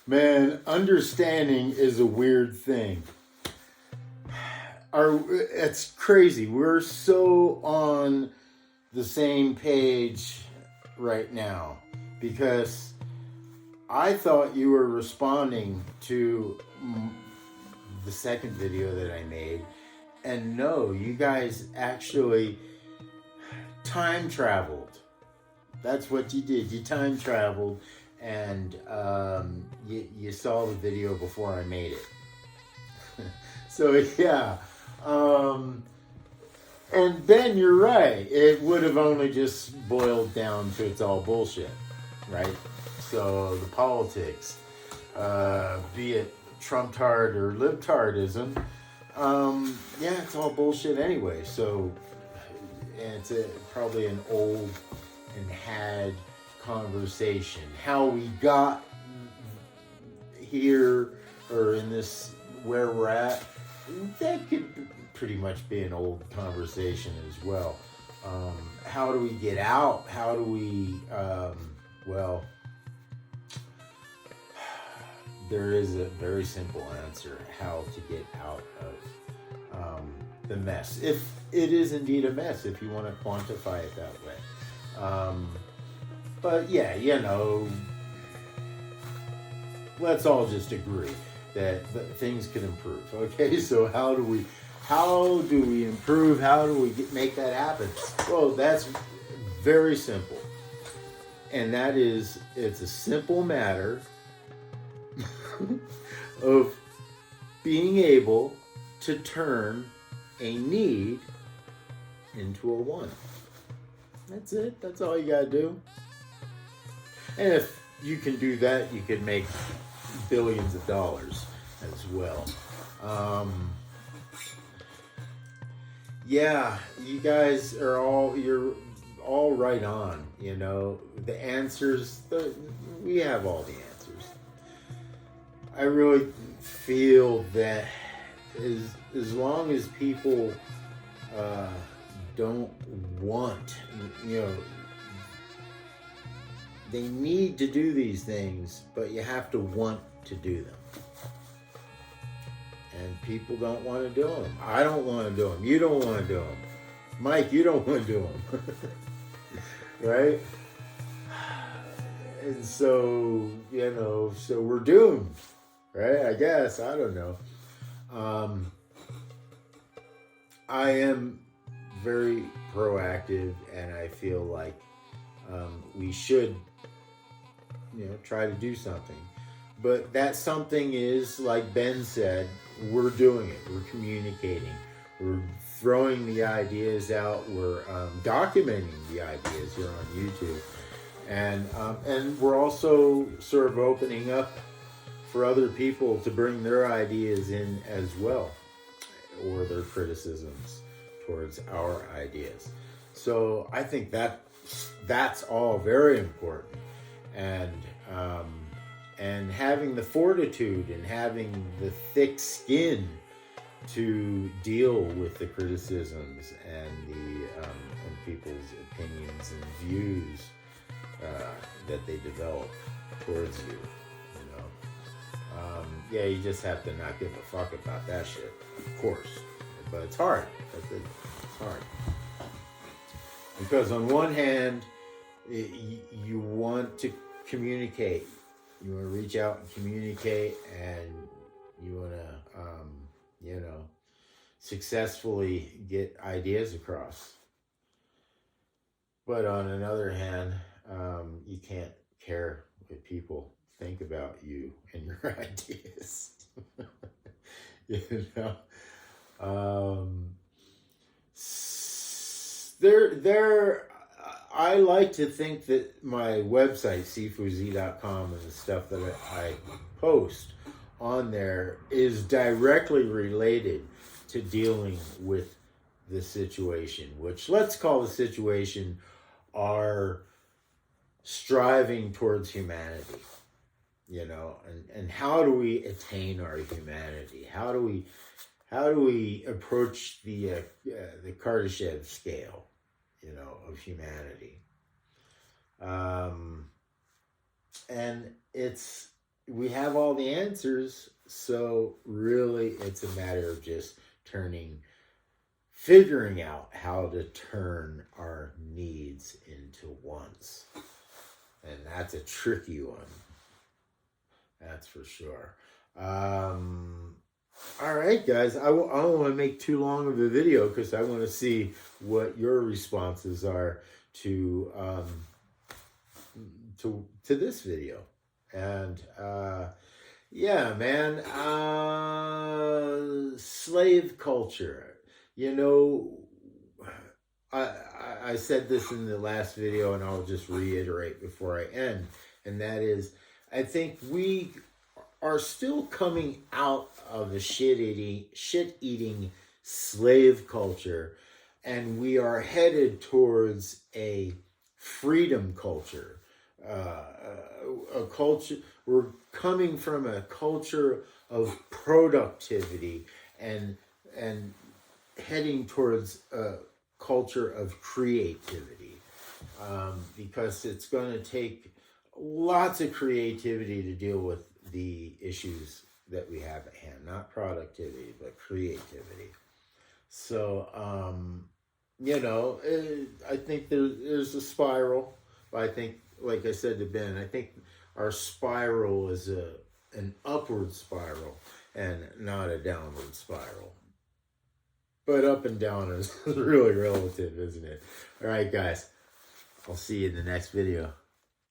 Man, understanding is a weird thing. It's crazy. We're so on the same page right now because I thought you were responding to the second video that I made, and no, you guys actually time traveled. That's what you did. You time traveled, and you saw the video before I made it. So yeah, and then you're right. It would have only just boiled down to it's all bullshit, right? So the politics, be it Trump-tard or libtardism, yeah, it's all bullshit anyway. So, and it's probably an old and had conversation. How we got here or in this where we're at, that could pretty much be an old conversation as well. How do we get out? How do we, well, there is a very simple answer how to get out of the mess. If it is indeed a mess, if you want to quantify it that way. But yeah, you know, let's all just agree that things can improve. Okay, so how do we improve? How do we make that happen? Well, that's very simple. And that is, it's a simple matter of being able to turn a need into a want. That's it. That's all you gotta do. And if you can do that, you can make billions of dollars as well. Yeah, you guys are you're all right on, you know. The answers, we have all the answers. I really feel that as long as people don't want, you know, they need to do these things, but you have to want to do them. And people don't want to do them. I don't want to do them. You don't want to do them. Mike, you don't want to do them. Right? And so, you know, so we're doomed. Right? I guess. I don't know. I am very proactive, and I feel like we should, you know, try to do something. But that something is, like Ben said, we're doing it. We're communicating. We're throwing the ideas out. We're documenting the ideas here on YouTube. And we're also sort of opening up for other people to bring their ideas in as well, or their criticisms towards our ideas. So I think that's all very important. And having the fortitude and having the thick skin to deal with the criticisms and and people's opinions and views that they develop towards you, you know. Yeah, you just have to not give a fuck about that shit, of course. But it's hard. It's hard. Because on one hand, you want to communicate. You want to reach out and communicate, and you want to, you know, successfully get ideas across. But on another hand, you can't care what people think about you and your ideas. You know, I like to think that my website, cfuzi.com, and the stuff that I post on there is directly related to dealing with the situation, which let's call the situation our striving towards humanity, you know, and how do we attain our humanity? How do we approach the Kardashev scale, you know, of humanity? and we have all the answers. So really, it's a matter of just figuring out how to turn our needs into wants. And that's a tricky one. That's for sure. All right, guys. I don't want to make too long of a video because I want to see what your responses are to this video. And yeah, man, slave culture. You know, I said this in the last video, and I'll just reiterate before I end, and that is, I think we are still coming out of a shit-eating slave culture, and we are headed towards a freedom culture. A culture, we're coming from a culture of productivity and heading towards a culture of creativity, because it's going to take lots of creativity to deal with the issues that we have at hand. Not productivity, but creativity. So, I think there's a spiral, but I think, like I said to Ben, I think our spiral is an upward spiral and not a downward spiral. But up and down is really relative, isn't it? All right, guys. I'll see you in the next video.